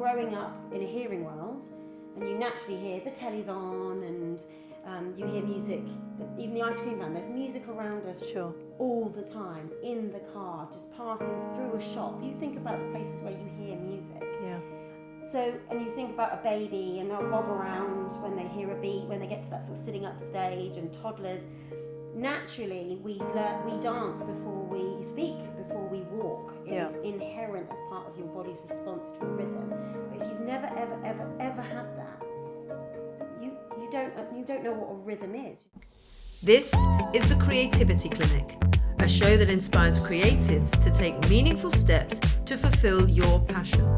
growing up in a hearing world, and you naturally hear the telly's on, and you hear music, even the ice cream van, there's music around us all the time, in the car, just passing through a shop. You think about the places where you hear music. Yeah. So, and you think about a baby, and they'll bob around when they hear a beat, when they get to that sort of sitting up stage, and toddlers. Naturally, we dance before we speak, before we walk. It's inherent as part of your body's response to a rhythm. But if you've never, ever, ever, ever had that, you don't know what a rhythm is. This is the Creativity Clinic, a show that inspires creatives to take meaningful steps to fulfill your passion.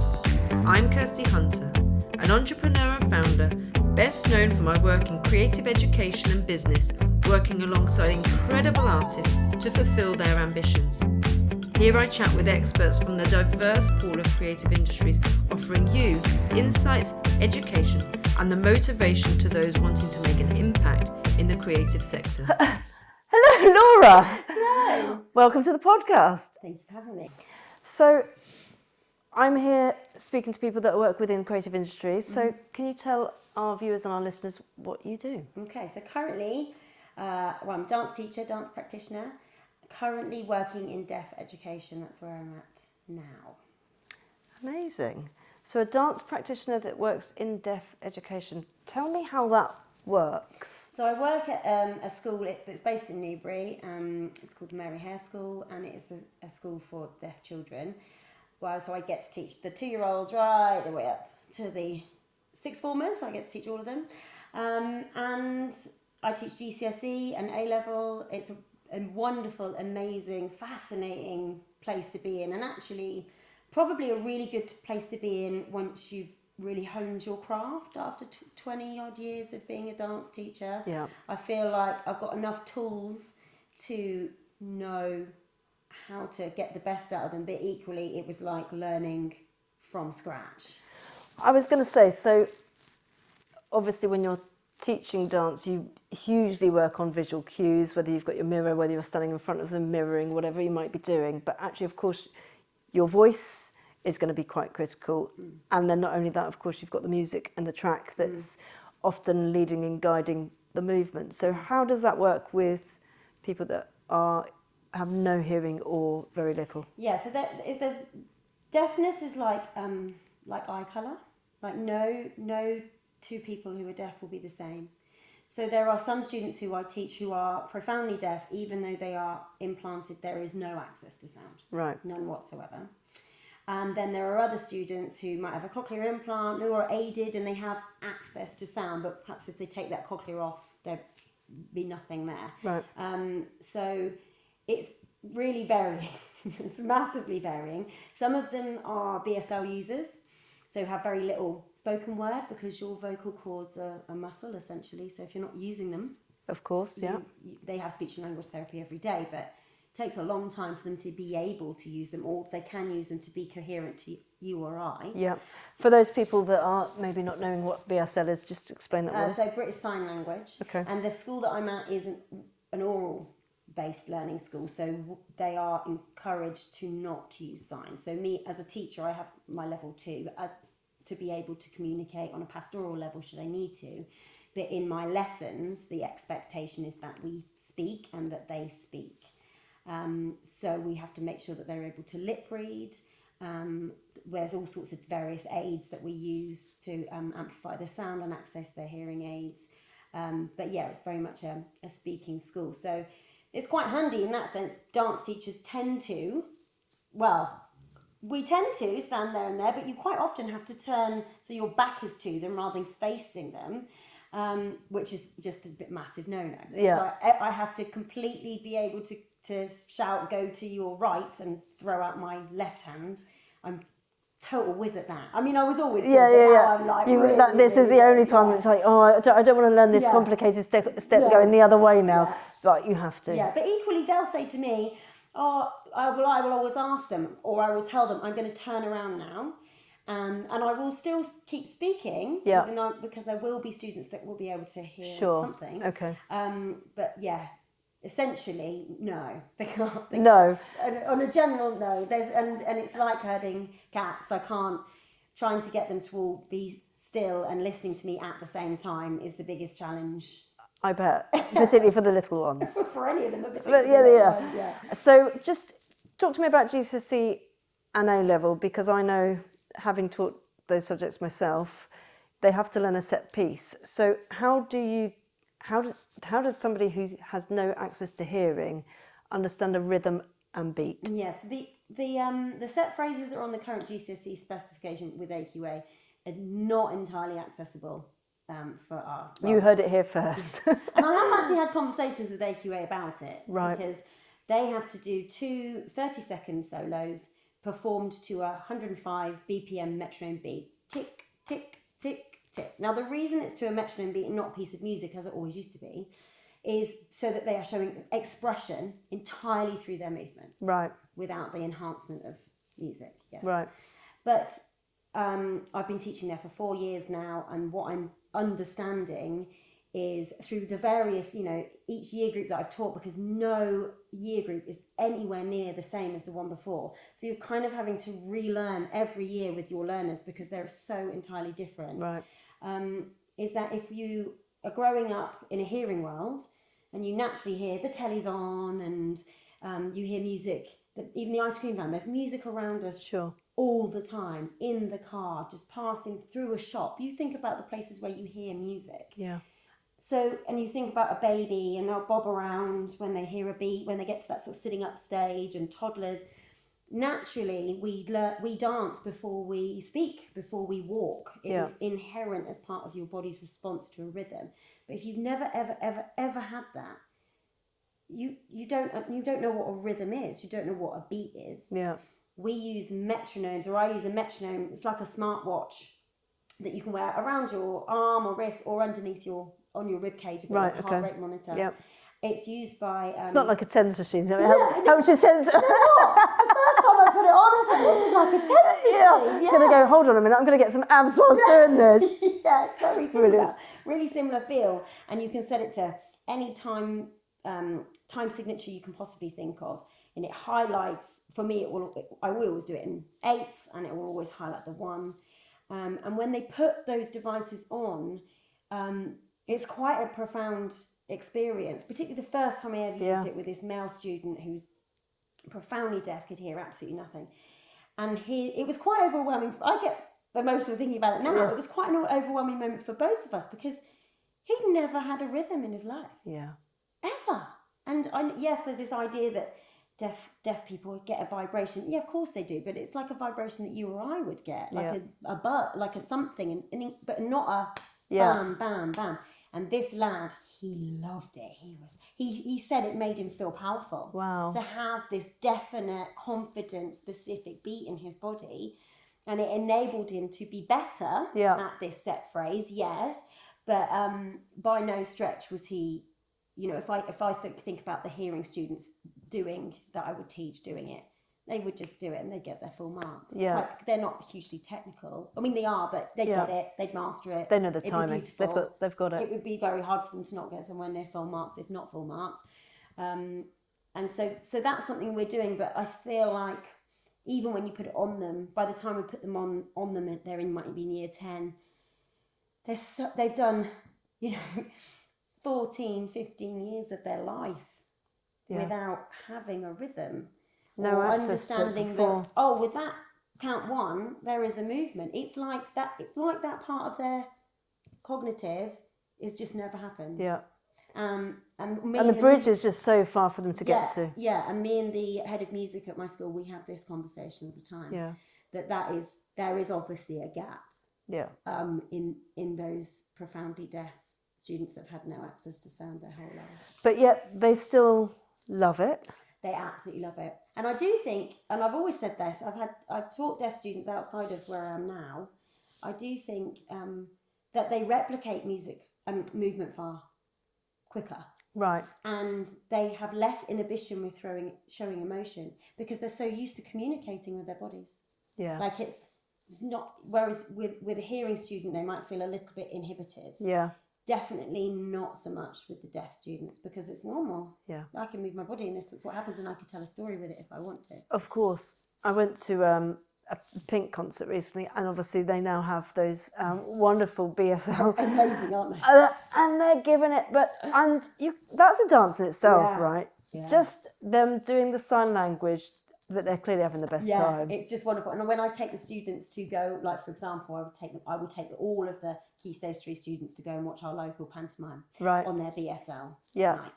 I'm Kirsty Hunter, an entrepreneur and founder, best known for my work in creative education and business, working alongside incredible artists to fulfill their ambitions. Here I chat with experts from the diverse pool of creative industries, offering you insights, education, and the motivation to those wanting to make an impact in the creative sector. Hello, Laura. Hello. Welcome to the podcast. Thank you for having me. So, I'm here speaking to people that work within creative industries. So, can you tell our viewers and our listeners what you do? Okay, so currently, I'm a dance teacher, dance practitioner, currently working in deaf education. That's where I'm at now. Amazing. So a dance practitioner that works in deaf education. Tell me how that works. So I work at a school that's based in Newbury. It's called the Mary Hare School, and it is a school for deaf children. Well, so I get to teach the 2-year-olds right the way up to the 6th formers. I get to teach all of them. And I teach GCSE and A-level. It's a wonderful, amazing, fascinating place to be in, and actually probably a really good place to be in once you've really honed your craft after 20 odd years of being a dance teacher. Yeah. I feel like I've got enough tools to know how to get the best out of them, but equally it was like learning from scratch. I was going to say, so obviously when you're teaching dance, you hugely work on visual cues, whether you've got your mirror, whether you're standing in front of them, mirroring, whatever you might be doing. But actually, of course, your voice is going to be quite critical. And then not only that, of course, you've got the music and the track that's often leading and guiding the movement. So how does that work with people that have no hearing or very little? Yeah, so if there's deafness is like eye colour. Like no two people who are deaf will be the same. So there are some students who I teach who are profoundly deaf, even though they are implanted, there is no access to sound. Right. None whatsoever. And then there are other students who might have a cochlear implant, who are aided and they have access to sound, but perhaps if they take that cochlear off, there'd be nothing there. Right. So it's really varying. It's massively varying. Some of them are BSL users, so have very little spoken word because your vocal cords are a muscle essentially. So if you're not using them, of course, yeah, they have speech and language therapy every day, but it takes a long time for them to be able to use them, or if they can use them, to be coherent to you or I. Yeah. For those people that are maybe not knowing what BSL is, just explain that one. So British Sign Language. Okay. And the school that I'm at is an oral-based learning school, so they are encouraged to not use signs. So me as a teacher, I have my level 2 to be able to communicate on a pastoral level should I need to. But in my lessons, the expectation is that we speak and that they speak. So we have to make sure that they're able to lip read. There's all sorts of various aids that we use to amplify their sound and access their hearing aids. But yeah, it's very much a speaking school. So it's quite handy in that sense. Dance teachers tend to, we tend to stand there and there, but you quite often have to turn so your back is to them rather than facing them, which is just a bit massive no-no. Yeah. So I have to completely be able to shout, go to your right and throw out my left hand. I'm total whiz at that. I mean, I was always good, now I'm like this is the only time it's like, I don't want to learn this complicated step going the other way now. Yeah. But you have to. Yeah, but equally they'll say to me, I will always ask them, or I will tell them, I'm going to turn around now. And I will still keep speaking, even though, because there will be students that will be able to hear something. Okay. But yeah, essentially, no, they can't. No. On a general no, and it's like herding cats. I can't trying to get them to all be still and listening to me at the same time is the biggest challenge. I bet, particularly for the little ones. For any of them, but But particularly the little yeah. ones, yeah. So just talk to me about GCSE and A level, because I know, having taught those subjects myself, they have to learn a set piece. So how does somebody who has no access to hearing understand a rhythm and beat? Yes, the set phrases that are on the current GCSE specification with AQA are not entirely accessible for our... You heard it here first. And I have actually had conversations with AQA about it. Right. Because they have to do 2 30-second solos performed to a 105 BPM metronome beat. Tick, tick, tick, tick. Now, the reason it's to a metronome beat and not a piece of music, as it always used to be, is so that they are showing expression entirely through their movement. Right. Without the enhancement of music. Yes. Right. But I've been teaching there for 4 years now, and what I'm understanding is through the various, each year group that I've taught, because no year group is anywhere near the same as the one before. So you're kind of having to relearn every year with your learners because they're so entirely different. Right. Is that if you are growing up in a hearing world and you naturally hear the telly's on and you hear music, even the ice cream van, there's music around us. Sure. All the time, in the car, just passing through a shop. You think about the places where you hear music. Yeah. So, and you think about a baby and they'll bob around when they hear a beat, when they get to that sort of sitting up stage, and toddlers. Naturally, we dance before we speak, before we walk. It is inherent as part of your body's response to a rhythm. But if you've never, ever, ever, ever had that, you don't know what a rhythm is. You don't know what a beat is. Yeah. We use metronomes, or I use a metronome. It's like a smartwatch that you can wear around your arm or wrist or underneath on your rib cage, like a heart rate monitor. Yep. It's used by... it's not like a TENS machine. So how much a TENS... The first time I put it on, I was like, this is like a TENS machine. Yeah. It's going to go, hold on a minute, I'm going to get some abs whilst doing this. Yeah, it's very similar. Brilliant. Really similar feel. And you can set it to any time signature you can possibly think of. And it highlights, for me, I will always do it in 8s, and it will always highlight the 1. And when they put those devices on, it's quite a profound experience, particularly the first time I ever used it with this male student who's profoundly deaf, could hear absolutely nothing. And it was quite overwhelming. I get emotional thinking about it now. Yeah. It was quite an overwhelming moment for both of us because he'd never had a rhythm in his life. Yeah. Ever. And yes, there's this idea that deaf people get a vibration. Yeah, of course they do, but it's like a vibration that you or I would get, like a but, like a something, but not a bam, bam, bam. And this lad, he loved it. He said it made him feel powerful. Wow. To have this definite, confident, specific beat in his body, and it enabled him to be better at this set phrase. Yes, but by no stretch was he. If I think about the hearing students that I would teach doing it, they would just do it and they'd get their full marks. Yeah. Like, they're not hugely technical. I mean, they are, but they'd get it, they'd master it. They know the timing. They've got it. It would be very hard for them to not get somewhere near full marks, if not full marks. And so that's something we're doing, but I feel like even when you put it on them, by the time we put them on them, they're might be in year 10, they've done, 14, 15 years of their life without having a rhythm. No or access understanding that, with that count 1, there is a movement. It's like that part of their cognitive is just never happened. Yeah. And the bridge is just so far for them to get to. Yeah, and me and the head of music at my school, we have this conversation all the time. Yeah. There is obviously a gap. Yeah. In those profoundly deaf students that have had no access to sound their whole life. But yet they still love it. They absolutely love it. And I do think, and I've always said this, I've taught deaf students outside of where I am now. I do think that they replicate music and movement far quicker. Right. And they have less inhibition with showing emotion because they're so used to communicating with their bodies. Yeah. Like it's not, whereas with a hearing student, they might feel a little bit inhibited. Yeah. Definitely not so much with the deaf students because it's normal. Yeah. I can move my body and this is what happens, and I could tell a story with it if I want to. Of course. I went to a Pink concert recently, and obviously they now have those wonderful BSL. Amazing, aren't they? And they're giving it, that's a dance in itself, Yeah. right? Yeah. Just them doing the sign language, that they're clearly having the best time. It's just wonderful. And when I take the students to go, like for example, I would take all of the Key Stage 3 students to go and watch our local pantomime on their BSL night.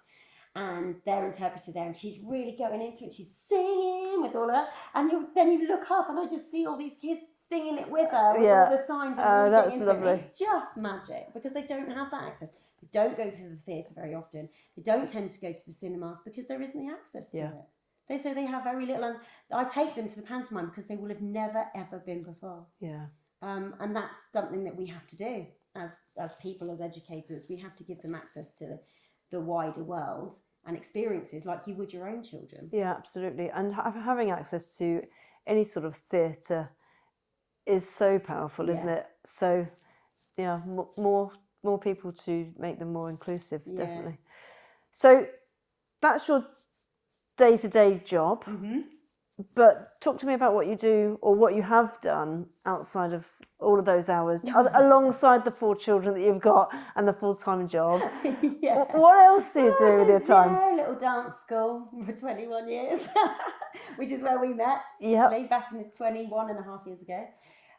And their interpreter there, and she's really going into it. She's singing with all of that, and then you look up, and I just see all these kids singing it with her, with all the signs, and really getting into it. It's just magic because they don't have that access. They don't go to the theatre very often. They don't tend to go to the cinemas because there isn't the access to it. They say they have very little, and I take them to the pantomime because they will have never ever been before. And that's something that we have to do as people, as educators. We have to give them access to the wider world and experiences like you would your own children. Yeah, absolutely. And having access to any sort of theatre is so powerful, isn't it? So, yeah, more people to make them more inclusive, definitely. So that's your day-to-day job. But talk to me about what you do or what you have done outside of all of those hours, alongside the 4 children that you've got and the full-time job. What else do you do with your time? A little dance school for 21 years, which is where we met, back in 21 and a half years ago.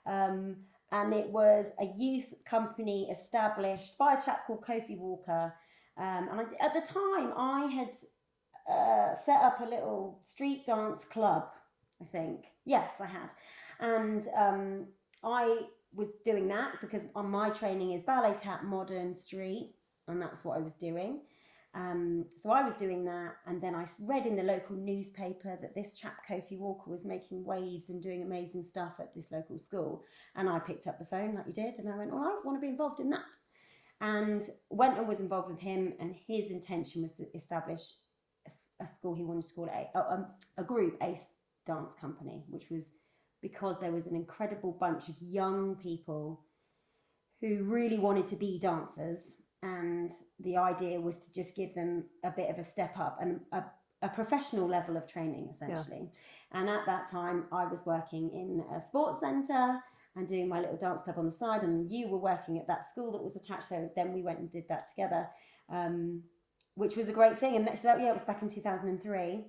And it was a youth company established by a chap called Kofi Walker. And at the time, I had set up a little street dance club, I think. Yes, I had. And I was doing that because on my training is ballet, tap, modern, street, and that's what I was doing. So I was doing that, and then I read in the local newspaper that this chap Kofi Walker was making waves and doing amazing stuff at this local school. And I picked up the phone like you did, and I went, "Oh, I want to be involved in that." And went and was involved with him, and his intention was to establish a school. He wanted to call it a group, Ace Dance Company, which was because there was an incredible bunch of young people who really wanted to be dancers, and the idea was to just give them a bit of a step up and a professional level of training, essentially. And at that time, I was working in a sports centre and doing my little dance club on the side, and you were working at that school that was attached. So then we went and did that together, which was a great thing. And so it was back in 2003.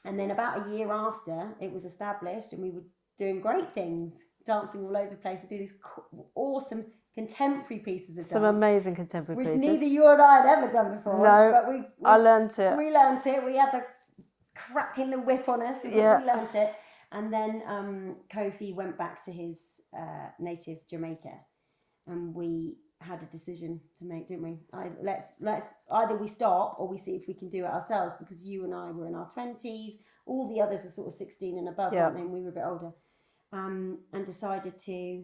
And then about a year after it was established, and we were doing great things, dancing all over the place, to do these awesome contemporary pieces of dance. Some amazing contemporary pieces. Which neither you or I had ever done before. No, but I learnt it. We learnt it. We had the crack in the whip on us. We learnt it. And then Kofi went back to his native Jamaica, and we had a decision to make, didn't we? Let's either we stop or we see if we can do it ourselves, because you and I were in our 20s. All the others were sort of 16 and above, weren't they? And we were a bit older. And decided to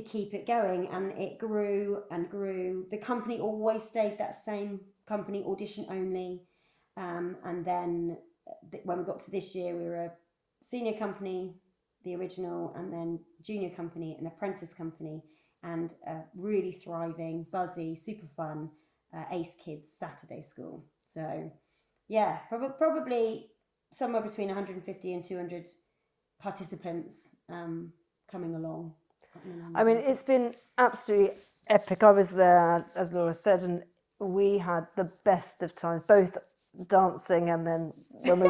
keep it going, and it grew and grew. The company always stayed that same company, audition only. And then when we got to this year, we were a senior company, the original, and then junior company, an apprentice company, and a really thriving, buzzy, super fun Ace Kids Saturday school. So yeah, probably somewhere between 150 and 200 participants coming along. I mean, it's been absolutely epic. I was there, as Laura said, and we had the best of times, both dancing and then when we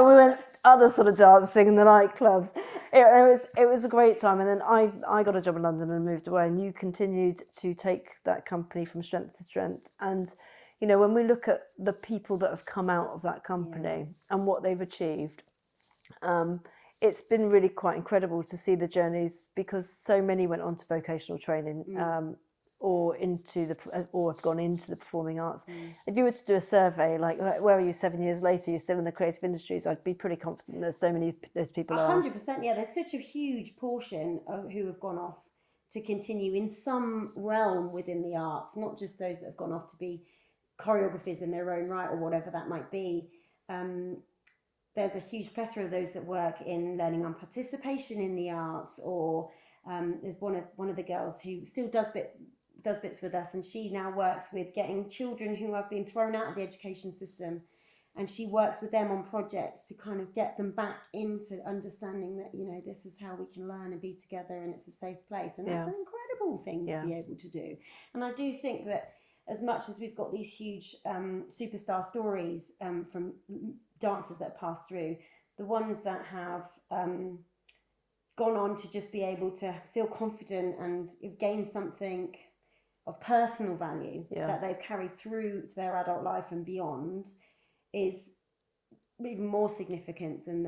went other sort of dancing in the nightclubs. It was a great time. And then I got a job in London and moved away, and you continued to take that company from strength to strength. And you know, when we look at the people that have come out of that company and what they've achieved, it's been really quite incredible to see the journeys, because so many went on to vocational training or have gone into the performing arts. If you were to do a survey, like where are you 7 years later, you're still in the creative industries, I'd be pretty confident there's so many those people 100%, yeah. There's such a huge portion of who have gone off to continue in some realm within the arts, not just those that have gone off to be choreographers in their own right or whatever that might be. There's a huge plethora of those that work in learning on participation in the arts, or there's one of the girls who still does bits with us, and she now works with getting children who have been thrown out of the education system and she works with them on projects to kind of get them back into understanding that, you know, this is how we can learn and be together and it's a safe place. And that's an incredible thing to be able to do. And I do think that as much as we've got these huge superstar stories from dancers that have passed through, the ones that have gone on to just be able to feel confident and gain something of personal value that they've carried through to their adult life and beyond is even more significant than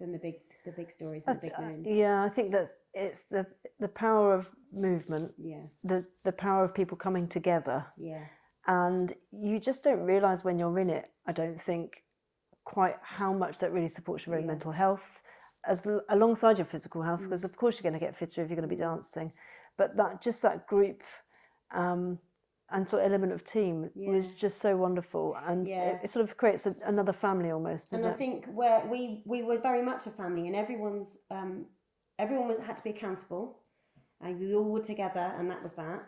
the big stories and the big wins. I think it's the power of movement, the power of people coming together, and you just don't realise when you're in it, I don't think, quite how much that really supports your own mental health alongside your physical health, because of course you're going to get fitter if you're going to be dancing, but that group and sort of element of team was just so wonderful, and it sort of creates another family almost, doesn't it? And I think where we were very much a family, and everyone had to be accountable, and we all were together, and that was that.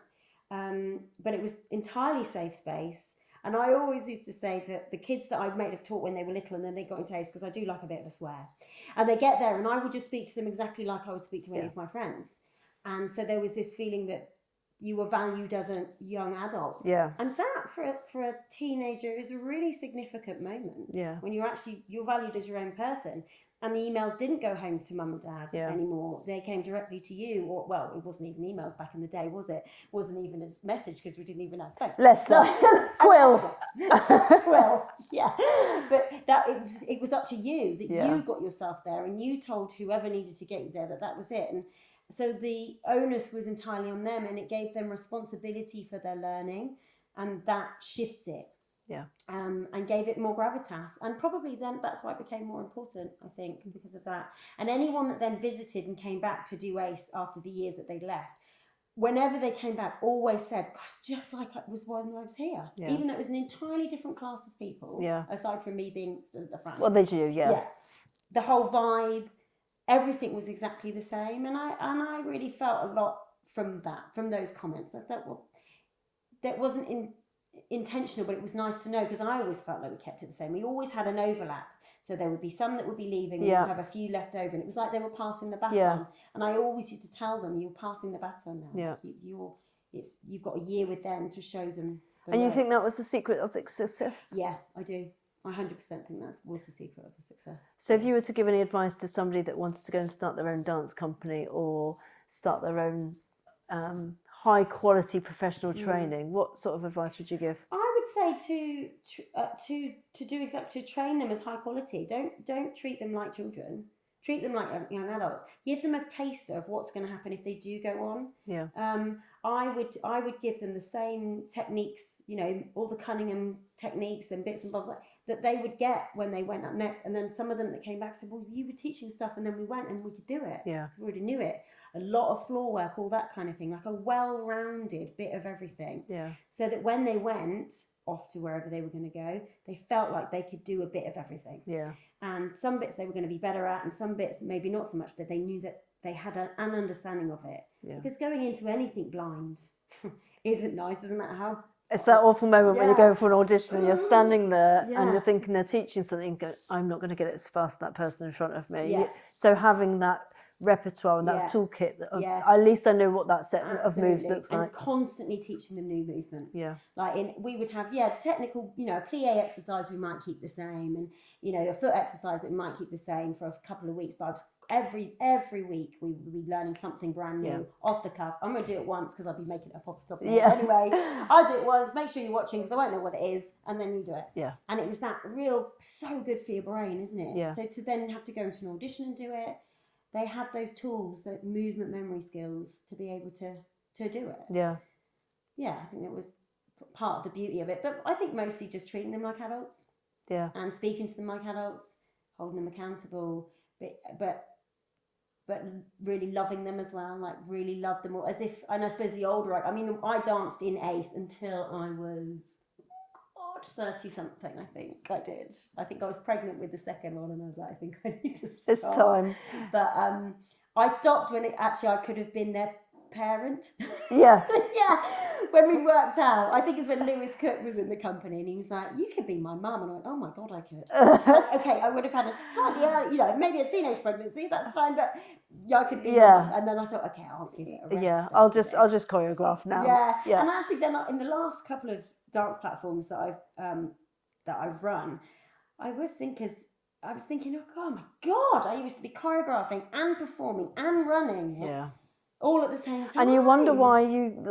But it was entirely safe space. And I always used to say that the kids that I might have taught when they were little and then they got into Ace, because I do like a bit of a swear, and they get there and I would just speak to them exactly like I would speak to any of my friends. And so there was this feeling that you were valued as a young adult. Yeah. And that for a teenager is a really significant moment. Yeah. When you're valued as your own person. And the emails didn't go home to mum and dad anymore. They came directly to you. Or, well, it wasn't even emails back in the day, was it? It wasn't even a message because we didn't even have phone. Letter. Quill. Well, yeah. But it was up to you that you got yourself there and you told whoever needed to get you there that was it. And so the onus was entirely on them, and it gave them responsibility for their learning, and that shifts it. Yeah. And gave it more gravitas, and probably then that's why it became more important, I think, because of that. And anyone that then visited and came back to do Ace after the years that they left, whenever they came back, always said, "Gosh, just like it was when I was here." Yeah. Even though it was an entirely different class of people. Yeah. Aside from me being sort of the front. Well, they do, yeah. The whole vibe, everything was exactly the same, and I really felt a lot from those comments. I thought, well, that wasn't intentional, but it was nice to know, because I always felt like we kept it the same. We always had an overlap, so there would be some that would be leaving, and we'd have a few left over, and it was like they were passing the baton. And I always used to tell them, "You're passing the baton now. Yeah. You've got a year with them to show them." And you think that was the secret of the success? Yeah, I do. I 100% think that was the secret of the success. So if you were to give any advice to somebody that wanted to go and start their own dance company or start their own high quality professional training, what sort of advice would you give? I would say to do exactly, to train them as high quality. Don't treat them like children. Treat them like young adults. Give them a taster of what's going to happen if they do go on. Yeah. I would give them the same techniques, you know, all the Cunningham techniques and bits and bobs that they would get when they went up next. And then some of them that came back said, "Well, you were teaching stuff, and then we went and we could do it. Yeah. So we already knew it. A lot of floor work, all that kind of thing, like a well-rounded bit of everything." Yeah. So that when they went off to wherever they were going to go, they felt like they could do a bit of everything. Yeah. And some bits they were going to be better at, and some bits maybe not so much, but they knew that they had an understanding of it. Yeah. Because going into anything blind isn't nice, isn't that how? It's that awful moment when you're going for an audition and you're standing there and you're thinking they're teaching something, I'm not going to get it as fast as that person in front of me. Yeah. So having that repertoire and that toolkit of, at least I know what that set of moves looks like. And constantly teaching them new movement. Yeah. We would have technical, you know, a plie exercise we might keep the same, and you know, a foot exercise that we might keep the same for a couple of weeks, but every week we would be learning something brand new off the cuff. I'm going to do it once because I'll be making it up off the top of my head anyway. I'll do it once, make sure you're watching because I won't know what it is, and then you do it. Yeah. And it was that so good for your brain, isn't it? Yeah. So to then have to go into an audition and do it, they had those tools, the movement memory skills to be able to do it. Yeah. Yeah, I think that was part of the beauty of it. But I think mostly just treating them like adults. Yeah. And speaking to them like adults, holding them accountable, but really loving them as well, like really love them all. As if, and I suppose the older I danced in Ace until I was 30 something, I think I did. I think I was pregnant with the second one, and I was like, I think I need to stop. It's time. But I stopped when I could have been there parent. Yeah. Yeah, when we worked out, I think it was when Lewis Cook was in the company, and he was like, "You could be my mum," and I went, "Oh my god, I could." Okay, I would have had a slightly early, maybe a teenage pregnancy. That's fine, but yeah, I could be. Yeah. Your mum. And then I thought, okay, I'll give it a rest. Yeah, after I'll this. just choreograph now. Yeah. And actually, then in the last couple of dance platforms that I've run, I was thinking, oh my god, I used to be choreographing and performing and running. Yeah. All at the same time. And you wonder why you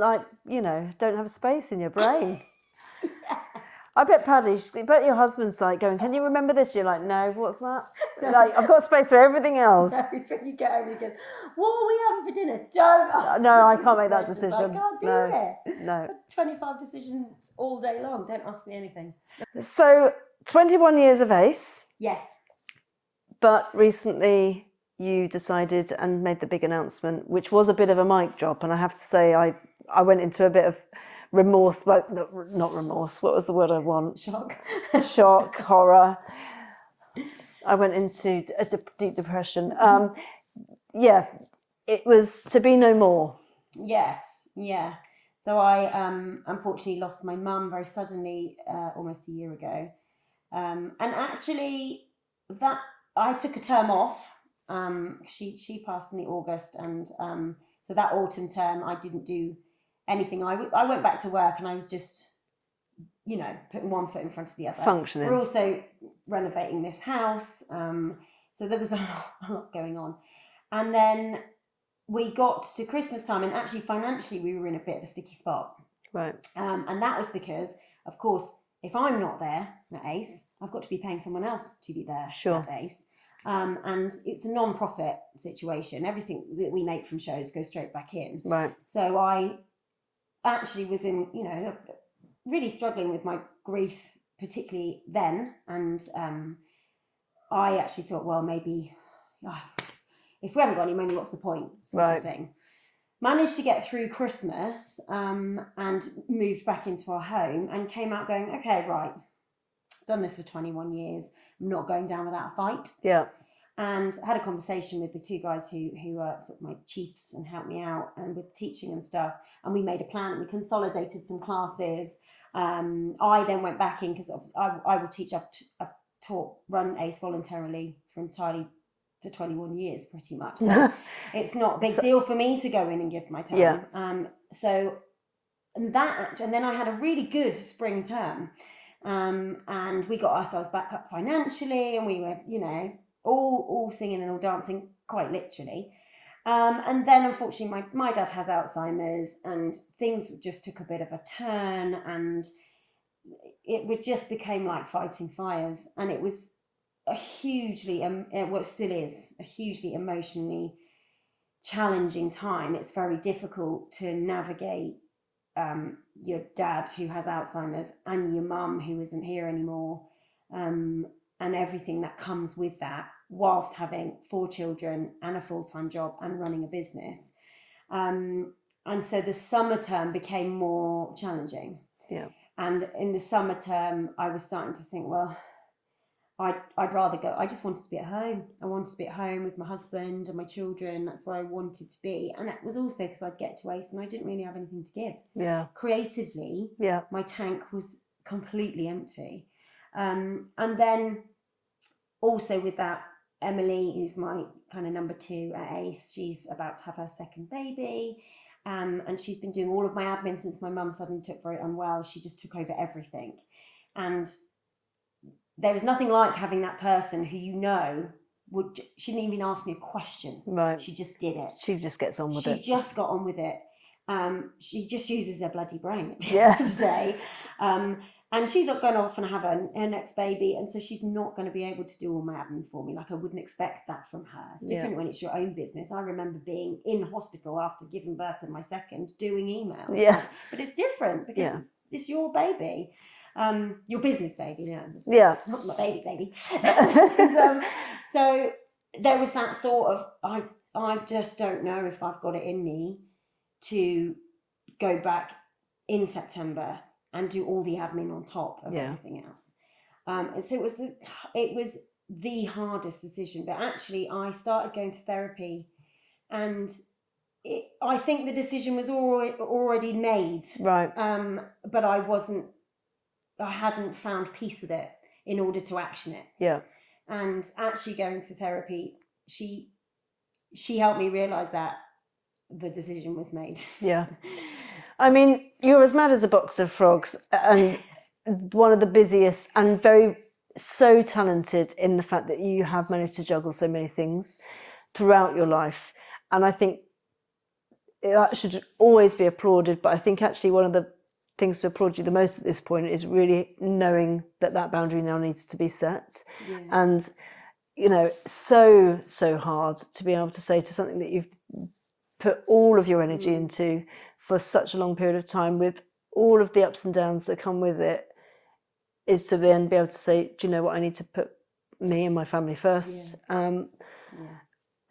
don't have space in your brain. Yeah. I bet your husband's like going, "Can you remember this?" You're like, "No, what's that?" Like, I've got space for everything else. It's when you get home, he goes, "What are we having for dinner?" Don't ask. No, I can't make that decision. I can't do it. No. 25 decisions all day long. Don't ask me anything. So, 21 years of ACE. Yes. But recently you decided and made the big announcement, which was a bit of a mic drop. And I have to say, I went into a bit of remorse, but not remorse. What was the word I want? Shock, horror. I went into a deep depression. It was to be no more. Yes, yeah. So I unfortunately lost my mum very suddenly almost a year ago. And actually that I took a term off. She passed in the August, and so that autumn term I didn't do anything. I went back to work, and I was just, putting one foot in front of the other. Functioning. We're also renovating this house, so there was a lot going on. And then we got to Christmas time, and actually financially we were in a bit of a sticky spot. Right. And that was because, of course, if I'm not there at ACE, I've got to be paying someone else to be there at ACE. And it's a non-profit situation. Everything that we make from shows goes straight back in. Right. So I actually was in, really struggling with my grief, particularly then. And I actually thought, well, maybe if we haven't got any money, what's the point? Sort of thing. Managed to get through Christmas and moved back into our home and came out going, okay, right, done this for 21 years. I'm not going down without a fight. Yeah. And had a conversation with the two guys who are sort of my chiefs and helped me out and with teaching and stuff. And we made a plan and we consolidated some classes. I then went back in because I will teach. I've run ACE voluntarily for entirely to 21 years pretty much. So it's not a big deal for me to go in and give my time. Yeah. And then I had a really good spring term. And we got ourselves back up financially, and we were, all singing and all dancing, quite literally. And then unfortunately my dad has Alzheimer's, and things just took a bit of a turn, and it just became like fighting fires. And it was a hugely, it still is a hugely emotionally challenging time. It's very difficult to navigate your dad who has Alzheimer's and your mum who isn't here anymore, and everything that comes with that, whilst having 4 children and a full-time job and running a business. And so the summer term became more challenging. Yeah. And in the summer term, I was starting to think, well, I'd rather go. I just wanted to be at home. I wanted to be at home with my husband and my children. That's where I wanted to be. And it was also because I'd get to ACE and I didn't really have anything to give. Yeah. Creatively, my tank was completely empty. And then also with that, Emily, who's my kind of number 2 at ACE, she's about to have her second baby. And she's been doing all of my admin since my mum suddenly took very unwell. She just took over everything. And there was nothing like having that person who she didn't even ask me a question. Right. She just did it. She just gets on with it. She just got on with it. She just uses her bloody brain at the Yeah. end of the day. And she's not going off and have her next baby. And so she's not going to be able to do all my admin for me. Like, I wouldn't expect that from her. It's different when it's your own business. I remember being in hospital after giving birth to my second, doing emails. Yeah. But it's different because it's your baby. Your business baby, not my baby. And, so there was that thought of, I just don't know if I've got it in me to go back in September and do all the admin on top of everything else. And so it was the hardest decision. But actually, I started going to therapy, and I think the decision was already made. Right. But I hadn't found peace with it in order to action it. Yeah. And actually going to therapy, she helped me realise that the decision was made. Yeah. I mean, you're as mad as a box of frogs, and one of the busiest and so talented in the fact that you have managed to juggle so many things throughout your life. And I think that should always be applauded. But I think actually one of the things to applaud you the most at this point is really knowing that boundary now needs to be set. Yeah. And, you know, so hard to be able to say to something that you've put all of your energy into for such a long period of time, with all of the ups and downs that come with it, is to then be able to say, do you know what, I need to put me and my family first. And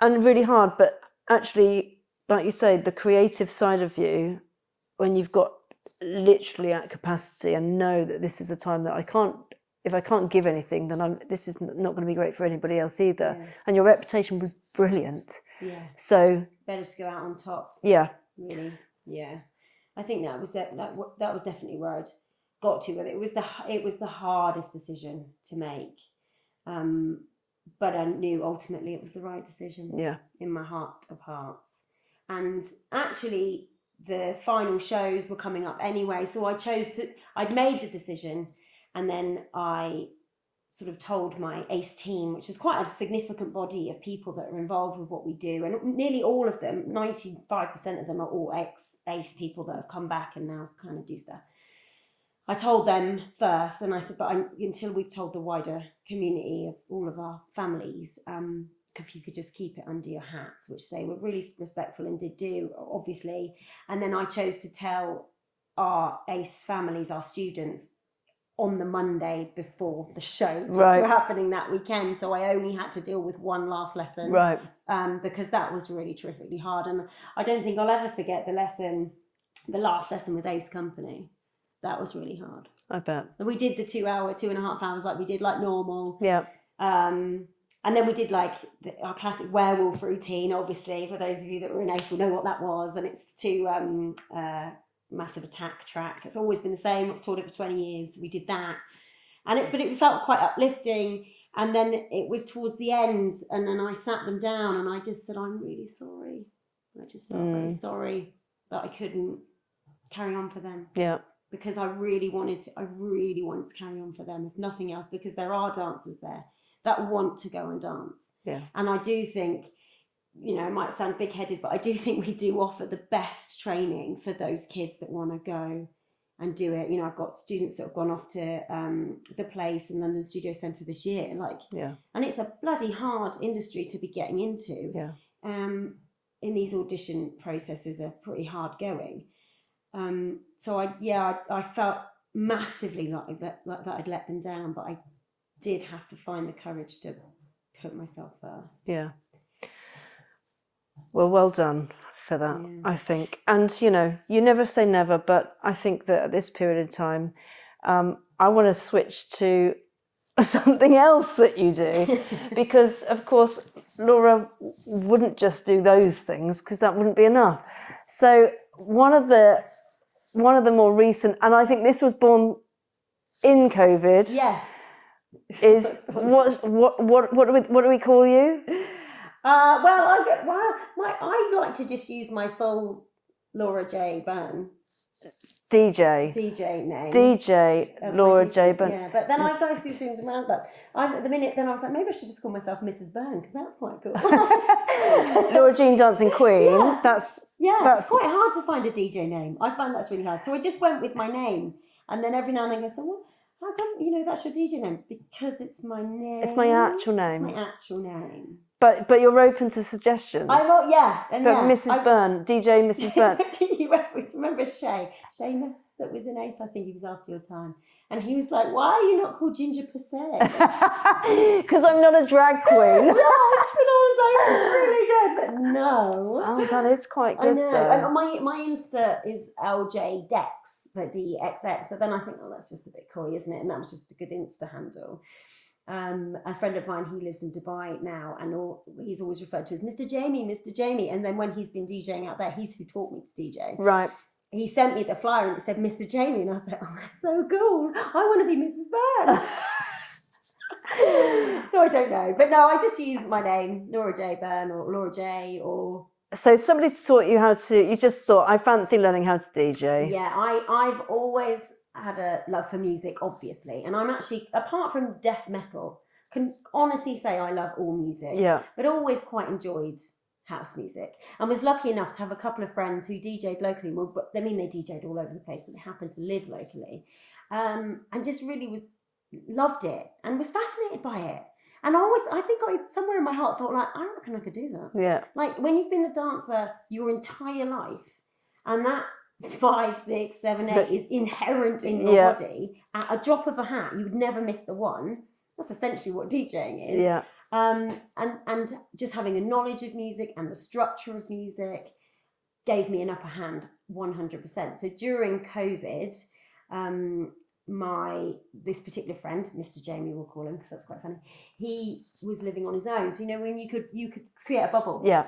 really hard, but actually, like you say, the creative side of you, when you've got literally at capacity and know that this is a time that if I can't give anything, then this is not going to be great for anybody else either. Yeah. And your reputation was brilliant. Yeah. So better to go out on top. Yeah. Really. Yeah. I think that was definitely where I'd got to. It was the hardest decision to make. But I knew ultimately it was the right decision. Yeah. In my heart of hearts. And actually, the final shows were coming up anyway, so I'd made the decision, and then I sort of told my ACE team, which is quite a significant body of people that are involved with what we do, and nearly all of them, 95% of them are all ex-ACE people that have come back and now kind of do stuff. I told them first, and I said, but until we've told the wider community of all of our families, if you could just keep it under your hats, which they were really respectful and did do, obviously. And then I chose to tell our ACE families, our students, on the Monday before the shows, which were happening that weekend. So I only had to deal with one last lesson, because that was really terrifically hard. And I don't think I'll ever forget the last lesson with ACE Company. That was really hard. I bet. And we did the 2.5 hours like we did like normal. Yeah. And then we did like our classic werewolf routine, obviously, for those of you that were in ACE will know what that was. And it's to massive attack track. It's always been the same. I've taught it for 20 years. We did that. But it felt quite uplifting. And then it was towards the end. And then I sat them down and I just said, I'm really sorry. I just felt very sorry that I couldn't carry on for them. Yeah. Because I really wanted to carry on for them, if nothing else, because there are dancers there that want to go and dance. Yeah. And I do think, you know, it might sound big-headed, but I do think we do offer the best training for those kids that want to go and do it. You know, I've got students that have gone off to the Place and London Studio Centre this year, and it's a bloody hard industry to be getting into. Yeah. And these audition processes are pretty hard going. So I felt massively like that I'd let them down, but I did have to find the courage to put myself first. Yeah. Well done for that, I think. And, you know, you never say never, but I think that at this period of time, I want to switch to something else that you do, because, of course, Laura wouldn't just do those things, because that wouldn't be enough. So one of the more recent, and I think this was born in COVID. Yes. Is what do we call you? I like to just use my full Laura J. Byrne. DJ name. DJ Laura J. Byrne. Yeah, but then I go through things and roundabouts. At the minute, then I was like, maybe I should just call myself Mrs. Byrne, because that's quite cool. Laura Jean Dancing Queen. Yeah. That's it's quite hard to find a DJ name. I find that's really hard. So I just went with my name, and then every now and then I go, so how come, you know, that's your DJ name? Because it's my name. It's my actual name. It's my actual name. But you're open to suggestions. Mrs. Byrne, DJ Mrs. Byrne. Do you remember Seamus that was in ACE? I think he was after your time. And he was like, why are you not called Ginger Per Se? Because I'm not a drag queen. No, I was like, it's really good. But no. Oh, that is quite good. I know. Though. And my Insta is LJ Dex, the DXX. But then I think, that's just a bit coy, isn't it? And that was just a good Insta handle. A friend of mine, he lives in Dubai now, and he's always referred to as Mr. Jamie, Mr. Jamie. And then when he's been DJing out there, he's who taught me to DJ. Right. He sent me the flyer and it said Mr. Jamie, and I was like, oh, that's so cool. I want to be Mrs. Byrne. So I don't know. But no, I just use my name, Laura J. Byrne or Laura J. or... So somebody taught you how to, you just thought, I fancy learning how to DJ. Yeah, I've always had a love for music, obviously. And I'm actually, apart from death metal, can honestly say I love all music. Yeah. But always quite enjoyed house music, and was lucky enough to have a couple of friends who DJ'd locally. Well, but I mean, they DJ'd all over the place, but they happened to live locally, and just really loved it and was fascinated by it. And I think somewhere in my heart thought, like, I reckon I could do that. Yeah. Like, when you've been a dancer your entire life, and that 5, 6, 7, 8 is inherent in your body, at a drop of a hat, you would never miss the one. That's essentially what DJing is. Yeah. And just having a knowledge of music and the structure of music gave me an upper hand 100%. So during COVID, this particular friend, Mr. Jamie, we'll call him because that's quite funny, he was living on his own. So when you could create a bubble. Yeah.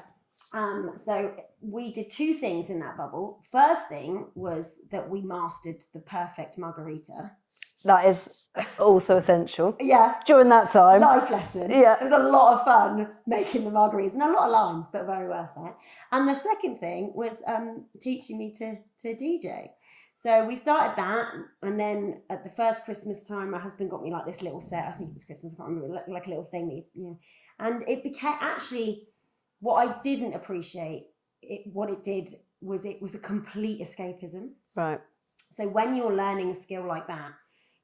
So we did 2 things in that bubble. First thing was that we mastered the perfect margarita. That is also essential. Yeah. During that time. Life lesson. Yeah. It was a lot of fun making the margaritas, and a lot of lines, but very worth it. And the second thing was teaching me to DJ. So we started that, and then at the first Christmas time, my husband got me like this little set. I think it was Christmas, I can't remember, like a little thing. And it became actually, what I didn't appreciate, what it did was it was a complete escapism. Right. So when you're learning a skill like that,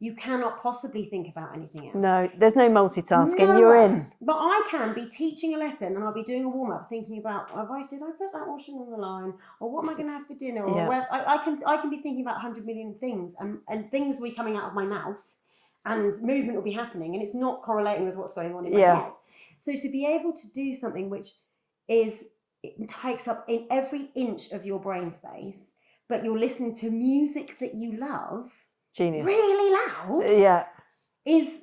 you cannot possibly think about anything else. No, there's no multitasking. No, you're in. But I can be teaching a lesson and I'll be doing a warm up, thinking about, did I put that washing on the line, or what am I going to have for dinner, or where, I can be thinking about 100 million things, and things will be coming out of my mouth, and movement will be happening, and it's not correlating with what's going on in my head. So to be able to do something which it takes up in every inch of your brain space, but you're listening to music that you love. Genius. Really loud. Yeah. It's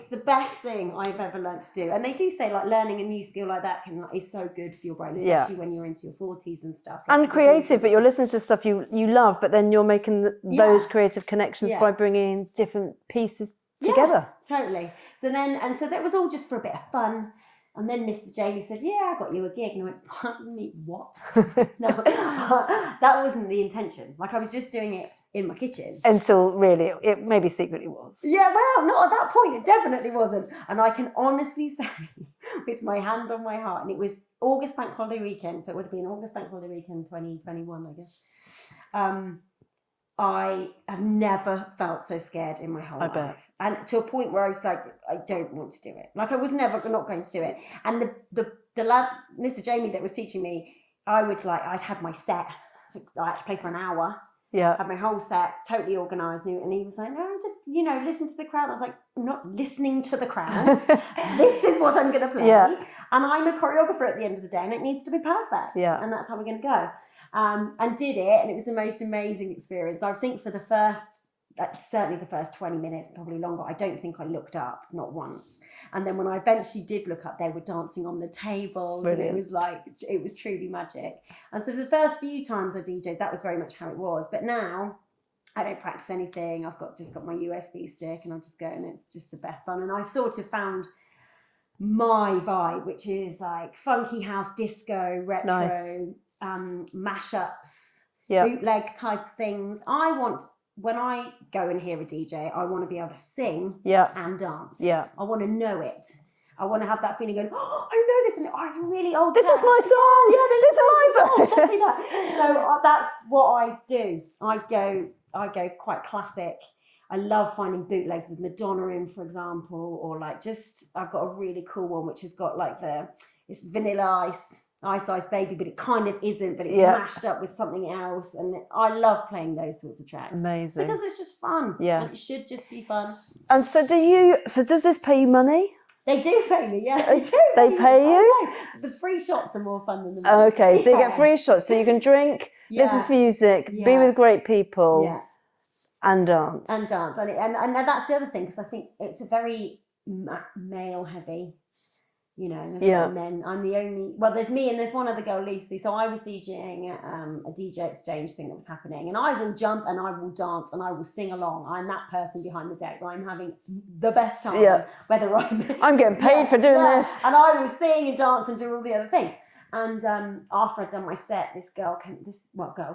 the best thing I've ever learned to do. And they do say, like, learning a new skill like that is so good for your brain, especially when you're into your 40s and stuff. And creative, but you're listening to stuff you love, but then you're making those creative connections by bringing different pieces together. Yeah, totally. So that was all just for a bit of fun. And then Mr. Jamie said, I got you a gig. And I went, pardon me, what? No, that wasn't the intention. Like, I was just doing it in my kitchen. Until really, it maybe secretly was. Yeah, well, not at that point. It definitely wasn't. And I can honestly say, with my hand on my heart, and it was August Bank Holiday weekend, so it would have been August Bank Holiday weekend 2021, I guess. I have never felt so scared in my whole life. Bet. And to a point where I was like, I don't want to do it. Like, I was never not going to do it. And the lad, Mr. Jamie, that was teaching me, I'd have my set. I had to play for an hour. Yeah. Had my whole set totally organised. And he was like, no, just, listen to the crowd. I was like, I'm not listening to the crowd. This is what I'm going to play. Yeah. And I'm a choreographer at the end of the day, and it needs to be perfect. Yeah. And that's how we're going to go. And did it, and it was the most amazing experience. I think for certainly the first 20 minutes, probably longer, I don't think I looked up, not once. And then when I eventually did look up, they were dancing on the tables. Brilliant. And it was truly magic. And so the first few times I DJ'd, that was very much how it was. But now I don't practice anything. I've just got my USB stick, and I just go, and it's just the best fun. And I sort of found my vibe, which is like funky house, disco, retro, mashups, bootleg type things. When I go and hear a DJ, I want to be able to sing and dance. Yeah. I want to know it. I want to have that feeling going, oh, I know this, and it's really old. This is my song. Yeah, this is my song. Exactly that. So that's what I do. I go quite classic. I love finding bootlegs with Madonna in, for example, or I've got a really cool one which has got it's Vanilla Ice Baby, but it kind of isn't, but it's mashed up with something else. And I love playing those sorts of tracks. Amazing. Because it's just fun. Yeah. And it should just be fun. And so does this pay you money? They do pay me, yeah. They do. They pay you? The free shots are more fun than the money. Okay, so you get free shots, so you can drink, listen to music, be with great people, and dance. And that's the other thing, because I think it's a very male heavy. You know, there's Yeah. a lot of men. I'm the only. Well, there's me and there's one other girl, Lucy. So I was DJing at a DJ exchange thing that was happening, and I will jump and I will dance and I will sing along. I'm that person behind the decks. I'm having the best time. Yeah. Whether I'm getting paid for doing this. And I will sing and dance and do all the other things. And after I'd done my set, this girl,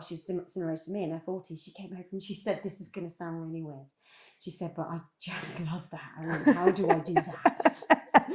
she's similar to me in her 40s. She came over and she said, "This is going to sound really weird." She said, "But I just love that. I went, how do I do that?"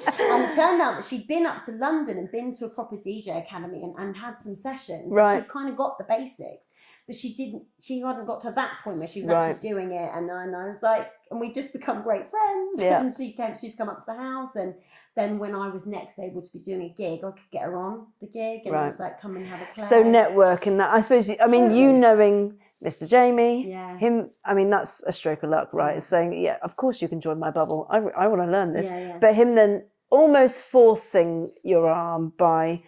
And it turned out that she'd been up to London and been to a proper DJ academy and had some sessions. Right. She'd kind of got the basics, but she hadn't got to that point where she was Right. actually doing it. And I was like, and we'd just become great friends. Yeah. And she's come up to the house. And then when I was next able to be doing a gig, I could get her on the gig. And Right. it was like, come and have a play. So networking that, I suppose, I mean, you knowing Mr. Jamie, Yeah. him, I mean, that's a stroke of luck, right? It's saying, yeah, of course you can join my bubble. I want to learn this. Yeah, yeah. But him then almost forcing your arm by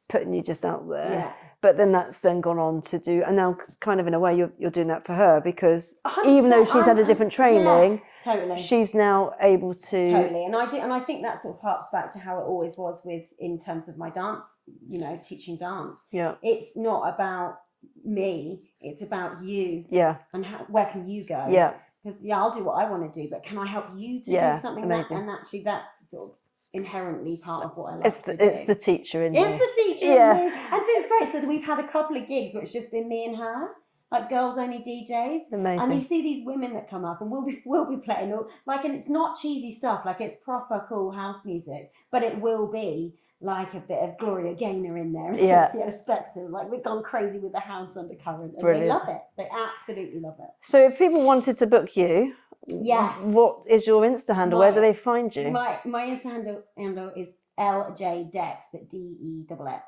putting you just out there. Yeah. But then that's then gone on to do, and now kind of in a way you're doing that for her, because 100%, even though she's had a different training, totally. she's now able to. Totally, and I think that sort of harks back to how it always was in terms of my dance, you know, teaching dance. Yeah. It's not about me, it's about you. Yeah. And where can you go? Yeah. Because I'll do what I want to do, but can I help you to do something? Amazing. And actually, that's sort of inherently part of what I love to do. It's the teacher in you. It's the teacher in me. And so it's great. So we've had a couple of gigs where it's just been me and her, like girls only DJs. Amazing. And you see these women that come up and we'll be playing and it's not cheesy stuff, like it's proper cool house music, but it will be like a bit of Gloria Gaynor in there and Cynthia Spector. Like we've gone crazy with the house undercurrent, and Brilliant. they love it. They absolutely love it. So if people wanted to book you, Yes. what is your Insta handle? Where do they find you? My Insta handle is LJDex, but DEXX.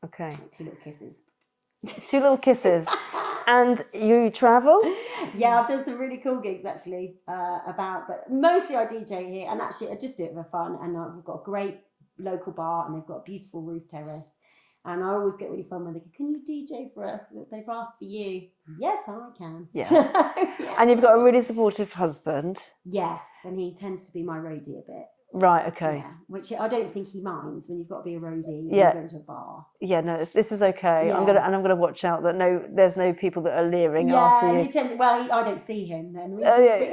Okay. 2 little kisses. 2 little kisses. And you travel? Yeah, I've done some really cool gigs actually but mostly I DJ here, and actually I just do it for fun. And we've got a great local bar, and they've got a beautiful roof terrace. And I always get really fun when they go, "Can you DJ for us? They've asked for you." Yes, I can. Yeah. Yeah. And you've got a really supportive husband. Yes, and he tends to be my roadie a bit. Right, okay. Yeah, which I don't think he minds when you've got to be a roadie and Yeah. you go to a bar. Yeah, no, this is okay. Yeah. I'm gonna watch out that there's no people that are leering Yeah, after and you. I don't see him then.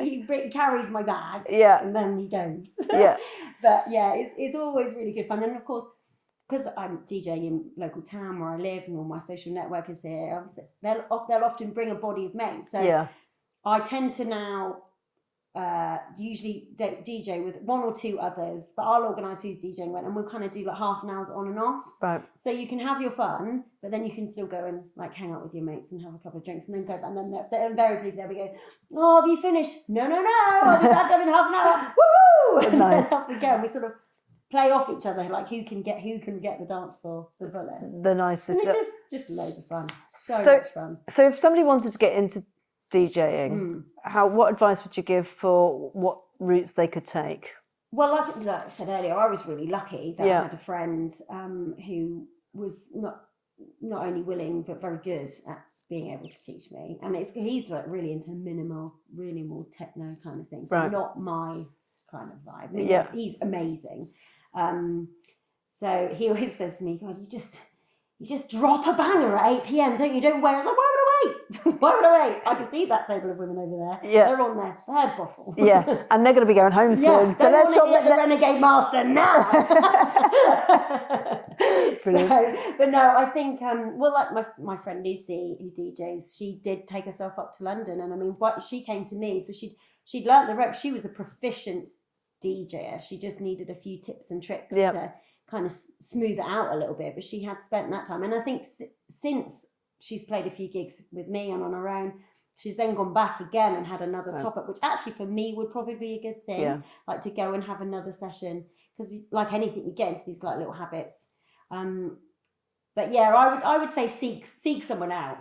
He carries my bag, Yeah. and then he goes. Yeah. But yeah, it's always really good fun. And of course, because I'm DJing in local town where I live and all my social network is here, obviously they'll often bring a body of mates. So Yeah. I tend to now usually DJ with 1 or 2 others, but I'll organise who's DJing when, and we'll kind of do like half an hour's on and off. Right. So you can have your fun, but then you can still go and like hang out with your mates and have a couple of drinks and then go back. And then invariably there we go, "Oh, have you finished?" No, I'll be back in half an hour. Woohoo! And Nice. then off we go. And we sort of play off each other, like who can get the dance floor the fullest. The nicest. And it's just loads of fun. So much fun. So if somebody wanted to get into DJing, what advice would you give for what routes they could take? Well, like I said earlier, I was really lucky that Yeah. I had a friend who was not only willing but very good at being able to teach me. And he's like really into really more techno kind of thing. So Right. not my kind of vibe. I mean, Yeah. he's amazing. So he always says to me, "God, you just drop a banger at 8 p.m, don't you? Don't wait." I was like, "Why would I wait? Why would I wait? I can see that table of women over there. Yeah. They're on their 3rd bottle." Yeah, and they're going to be going home soon. Yeah, So let's drop drop the Renegade Master now. Brilliant. But no, I think like my friend Lucy, who DJs, she did take herself up to London, and I mean, she came to me, so she'd learnt the ropes. She was a proficient DJ. She just needed a few tips and tricks to kind of smooth it out a little bit. But she had spent that time, and I think since she's played a few gigs with me and on her own, she's then gone back again and had another top up, which actually for me would probably be a good thing, like to go and have another session, because like anything, you get into these like little habits. But yeah, I would say seek someone out,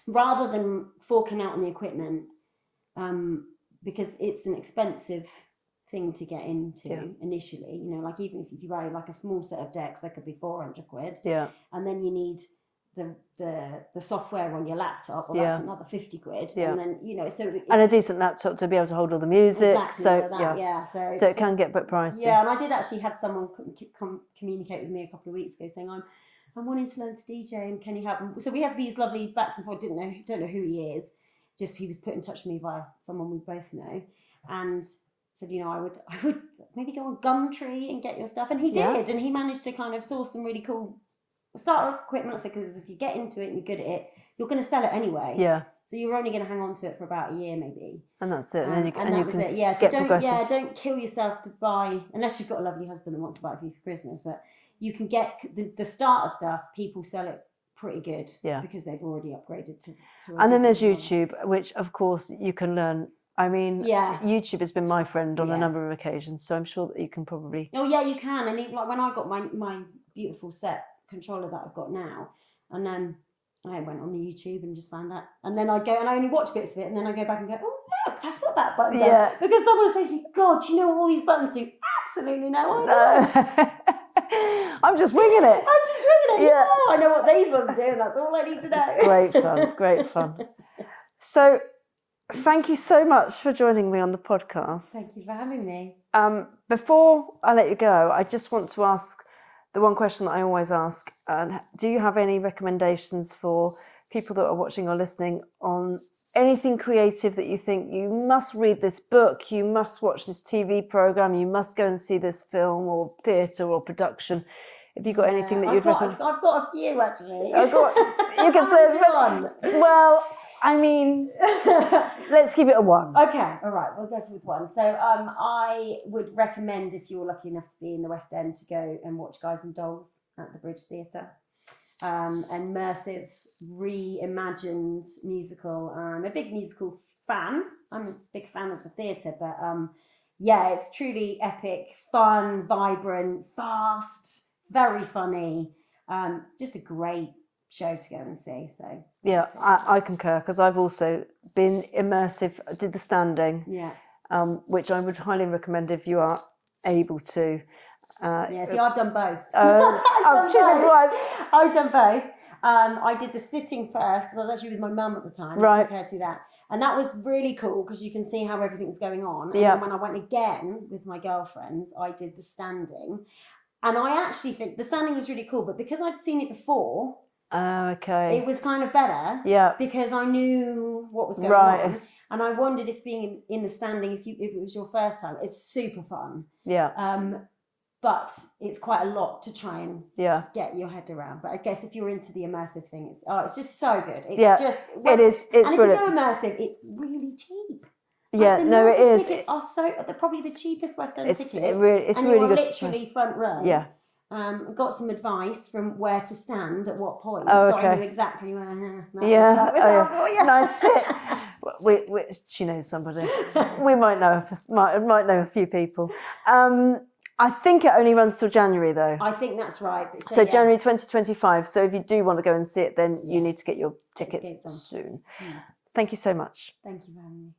rather than forking out on the equipment, because it's an expensive thing to get into initially. You know, like even if you buy like a small set of decks, that could be 400 quid. Yeah. And then you need the software on your laptop, well, Yeah. that's another 50 quid. Yeah. And then, you know, so And a decent laptop to be able to hold all the music. exactly So like that, yeah. yeah. So it can get a bit pricey. Yeah, and I did actually had someone communicate with me a couple of weeks ago saying, I'm wanting to learn to DJ and can you help? So we had these lovely backs and forth. Don't know who he is. Just he was put in touch with me via someone we both know, and said, you know, I would maybe go on Gumtree and get your stuff, and he did, Yeah. and he managed to kind of source some really cool starter equipment. I said, because if you get into it and you're good at it, you're going to sell it anyway. Yeah. So you're only going to hang on to it for about a year, maybe. And that's it. And then you can Yeah, so get progressive. don't kill yourself to buy, unless you've got a lovely husband that wants to buy it for you for Christmas. But you can get the starter stuff. People sell it pretty good, Yeah. because they've already upgraded to And then there's decent level. YouTube, which of course you can learn. I mean, Yeah. YouTube has been my friend on a Yeah. number of occasions, so I'm sure that you can probably. Oh yeah, you can. And even, like when I got my beautiful set controller that I've got now, and then I went on the YouTube and just found that, and then I go and I only watch bits of it, and then I go back and go, oh look, that's what that button does. Yeah. Because someone will say to me, God, do you know what all these buttons do? Absolutely no idea. I'm just winging it. I'm just reading it. Yeah. Yeah, I know what these ones do, and that's all I need to know. Great fun. So, thank you so much for joining me on the podcast. Thank you for having me. Before I let you go, I just want to ask the one question that I always ask. Do you have any recommendations for people that are watching or listening on anything creative that you think you must read this book, you must watch this TV program, you must go and see this film or theatre or production? Have you got anything that you'd recommend? I've got a few actually. You can say as one. Well, I mean, let's keep it a one. Okay, all right, we'll go with one. So I would recommend, if you're lucky enough to be in the West End, to go and watch Guys and Dolls at the Bridge Theatre. Immersive, reimagined musical. I'm a big musical fan. I'm a big fan of the theatre, but yeah, it's truly epic, fun, vibrant, fast, very funny. Just a great show to go and see. So yeah, I concur, because I've also been immersive. I did The Standing, which I would highly recommend if you are able to. See, I've done both. I've done both. I did The Sitting first because I was actually with my mum at the time. Right. I took her to that. And that was really cool because you can see how everything's going on. And Yeah. then when I went again with my girlfriends, I did The Standing. And I actually think The Standing was really cool, but because I'd seen it before, okay. it was kind of better. Yeah. Because I knew what was going on. And I wondered if being in The Standing, if it was your first time, it's super fun. Yeah. But it's quite a lot to try and Yeah. get your head around. But I guess if you're into the immersive thing, it's just so good. It's Yeah, just, it is. It's and brilliant. if you go immersive, it's really cheap. Yeah, the no, it immersive is. Tickets are they're probably the cheapest West End tickets. It's and really you're good. literally front row. Yeah. Got some advice from where to stand at what point, Oh, so okay. I knew exactly where. Yeah. For you. Nice tip. She knows somebody. We might know a few people. I think it only runs till January though. I think that's right. So yeah. January 2025. So if you do want to go and see it, then you need to get your tickets soon. Yeah. Thank you so much. Thank you for having me.